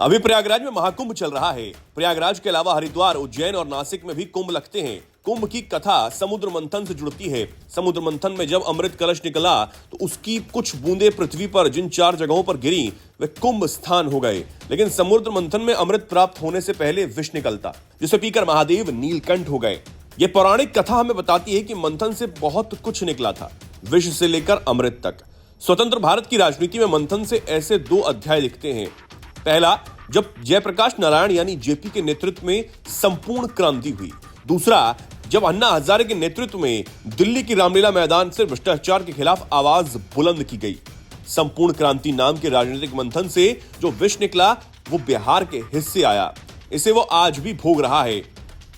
अभी प्रयागराज में महाकुंभ चल रहा है। प्रयागराज के अलावा हरिद्वार, उज्जैन और नासिक में भी कुंभ लगते हैं। कुंभ की कथा समुद्र मंथन से जुड़ती है। समुद्र मंथन में जब अमृत कलश निकला तो उसकी कुछ बूंदें पृथ्वी पर जिन 4 जगहों पर गिरी वे कुंभ स्थान हो गए। लेकिन समुद्र मंथन में अमृत प्राप्त होने से पहले विष निकलता, जिसे पीकर महादेव नीलकंठ हो गए। ये पौराणिक कथा हमें बताती है कि मंथन से बहुत कुछ निकला था, विष से लेकर अमृत तक। स्वतंत्र भारत की राजनीति में मंथन से ऐसे 2 अध्याय लिखते हैं। पहला, जब जयप्रकाश नारायण यानी जेपी के नेतृत्व में संपूर्ण क्रांति हुई। दूसरा, जब अन्ना हजारे के नेतृत्व में दिल्ली की रामलीला मैदान से भ्रष्टाचार के खिलाफ आवाज बुलंद की गई। संपूर्ण क्रांति नाम के राजनीतिक मंथन से जो विष निकला वो बिहार के हिस्से आया। इसे वो आज भी भोग रहा है।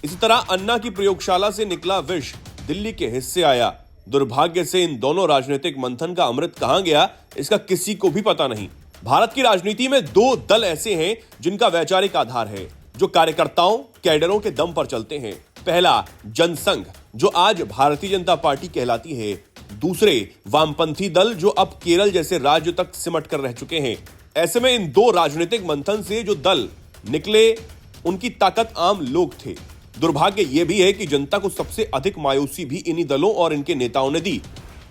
इसी तरह अन्ना की प्रयोगशाला से निकला विष दिल्ली के हिस्से आया। दुर्भाग्य से इन दोनों राजनीतिक मंथन का अमृत कहां गया, इसका किसी को भी पता नहीं। भारत की राजनीति में 2 दल ऐसे हैं जिनका वैचारिक आधार है, जो कार्यकर्ताओं, कैडरों के दम पर चलते हैं। पहला, जनसंघ, जो आज भारतीय जनता पार्टी कहलाती है। दूसरे, वामपंथी दल, जो अब केरल जैसे राज्य तक सिमट कर रह चुके हैं। ऐसे में इन 2 राजनीतिक मंथन से जो दल निकले उनकी ताकत आम लोग थे। दुर्भाग्य यह भी है कि जनता को सबसे अधिक मायूसी भी इन्हीं दलों और इनके नेताओं ने दी।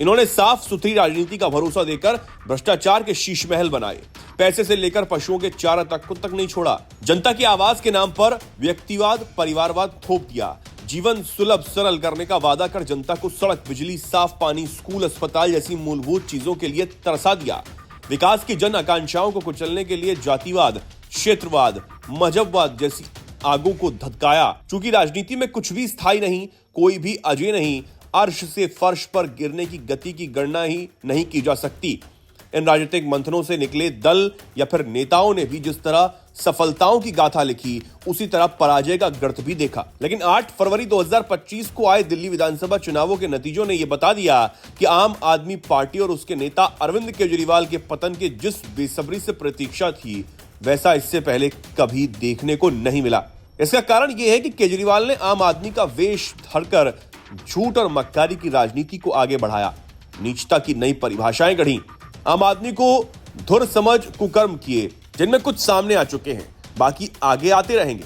इन्होंने साफ सुथरी राजनीति का भरोसा देकर भ्रष्टाचार के शीश महल बनाए। पैसे से लेकर पशुओं के चारा तक को तक नहीं छोड़ा। जनता की आवाज के नाम पर व्यक्तिवाद, परिवारवाद थोप दिया। जीवन सुलभ सरल करने का वादा कर जनता को सड़क, बिजली, साफ पानी, स्कूल, अस्पताल जैसी मूलभूत चीजों के लिए तरसा दिया। विकास की जन आकांक्षाओं को कुचलने के लिए जातिवाद, क्षेत्रवाद, मजहबवाद जैसी आगों को धधकाया। चूंकि राजनीति में कुछ भी स्थायी नहीं, कोई भी अजय नहीं, अर्श से फर्श पर गिरने की गति की गणना ही नहीं की जा सकती। इन राजनीतिक मंथनों से निकले दल या फिर नेताओं ने भी जिस तरह सफलताओं की गाथा लिखी, उसी तरह पराजय का गर्त भी देखा। लेकिन 8 फरवरी 2025 को आए दिल्ली विधानसभा चुनावों के नतीजों ने यह बता दिया कि आम आदमी पार्टी और उसके नेता अरविंद केजरीवाल के पतन की जिस बेसब्री से प्रतीक्षा थी, वैसा इससे पहले कभी देखने को नहीं मिला। इसका कारण यह है कि केजरीवाल ने आम आदमी का वेश धरकर झूठ और मक्कारी की राजनीति को आगे बढ़ाया, नीचता की नई परिभाषाएं गढ़ी, आम आदमी को धुर समझ कुकर्म किए, जिनमें कुछ सामने आ चुके हैं, बाकी आगे आते रहेंगे।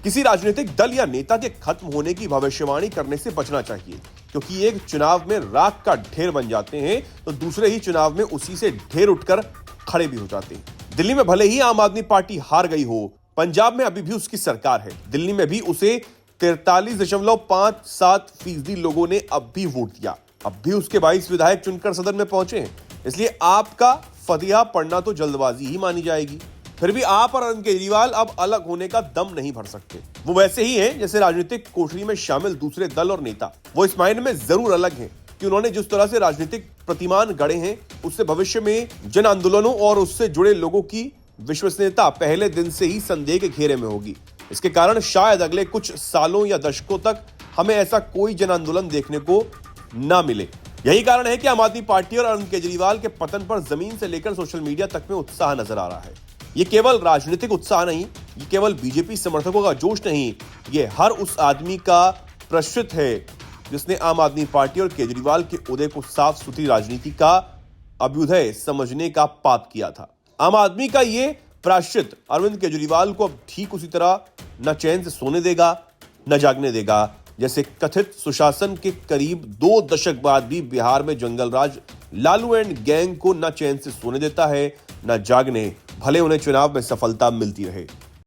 किसी राजनीतिक दल या नेता के खत्म होने की भविष्यवाणी करने से बचना चाहिए, क्योंकि एक चुनाव में राख का ढेर बन जाते हैं तो दूसरे ही चुनाव में उसी से ढेर उठकर खड़े भी हो जाते हैं। दिल्ली में भले ही आम आदमी पार्टी हार गई हो, पंजाब में अभी भी उसकी सरकार है। दिल्ली में भी उसे 43.57% लोगों ने अब भी वोट दिया। अब भी उसके 22 विधायक चुनकर सदन में पहुंचे हैं। इसलिए आपका फतिहा पड़ना तो जल्दबाजी ही मानी जाएगी। फिर भी आप और अरविंद केजरीवाल अब अलग होने का दम नहीं भर सकते। वो वैसे ही हैं जैसे राजनीतिक कोठरी में शामिल दूसरे दल और नेता। वो इस मायने में जरूर अलग हैं कि उन्होंने जिस तरह से राजनीतिक प्रतिमान गढ़े हैं, उससे भविष्य में जन आंदोलनों और उससे जुड़े लोगों की विश्वसनीयता पहले दिन से ही संदेह के घेरे में होगी। इसके कारण शायद अगले कुछ सालों या दशकों तक हमें ऐसा कोई जन आंदोलन देखने को ना मिले। यही कारण है कि आम आदमी पार्टी और अरविंद केजरीवाल के पतन पर जमीन से लेकर सोशल मीडिया तक में उत्साह नजर आ रहा है। ये केवल राजनीतिक उत्साह नहीं, ये केवल बीजेपी समर्थकों का जोश नहीं, ये हर उस आदमी का प्रश्रित है जिसने आम आदमी पार्टी और केजरीवाल के उदय को साफ सुथरी राजनीति का अभ्युदय समझने का पाप किया था। आम आदमी का ये प्राश्चित अरविंद केजरीवाल को अब ठीक उसी तरह न चैन से सोने देगा, न जागने देगा, जैसे कथित सुशासन के करीब 2 दशक बाद भी बिहार में जंगल राज लालू एंड गैंग को न चैन से सोने देता है, न जागने, भले उन्हें चुनाव में सफलता मिलती रहे।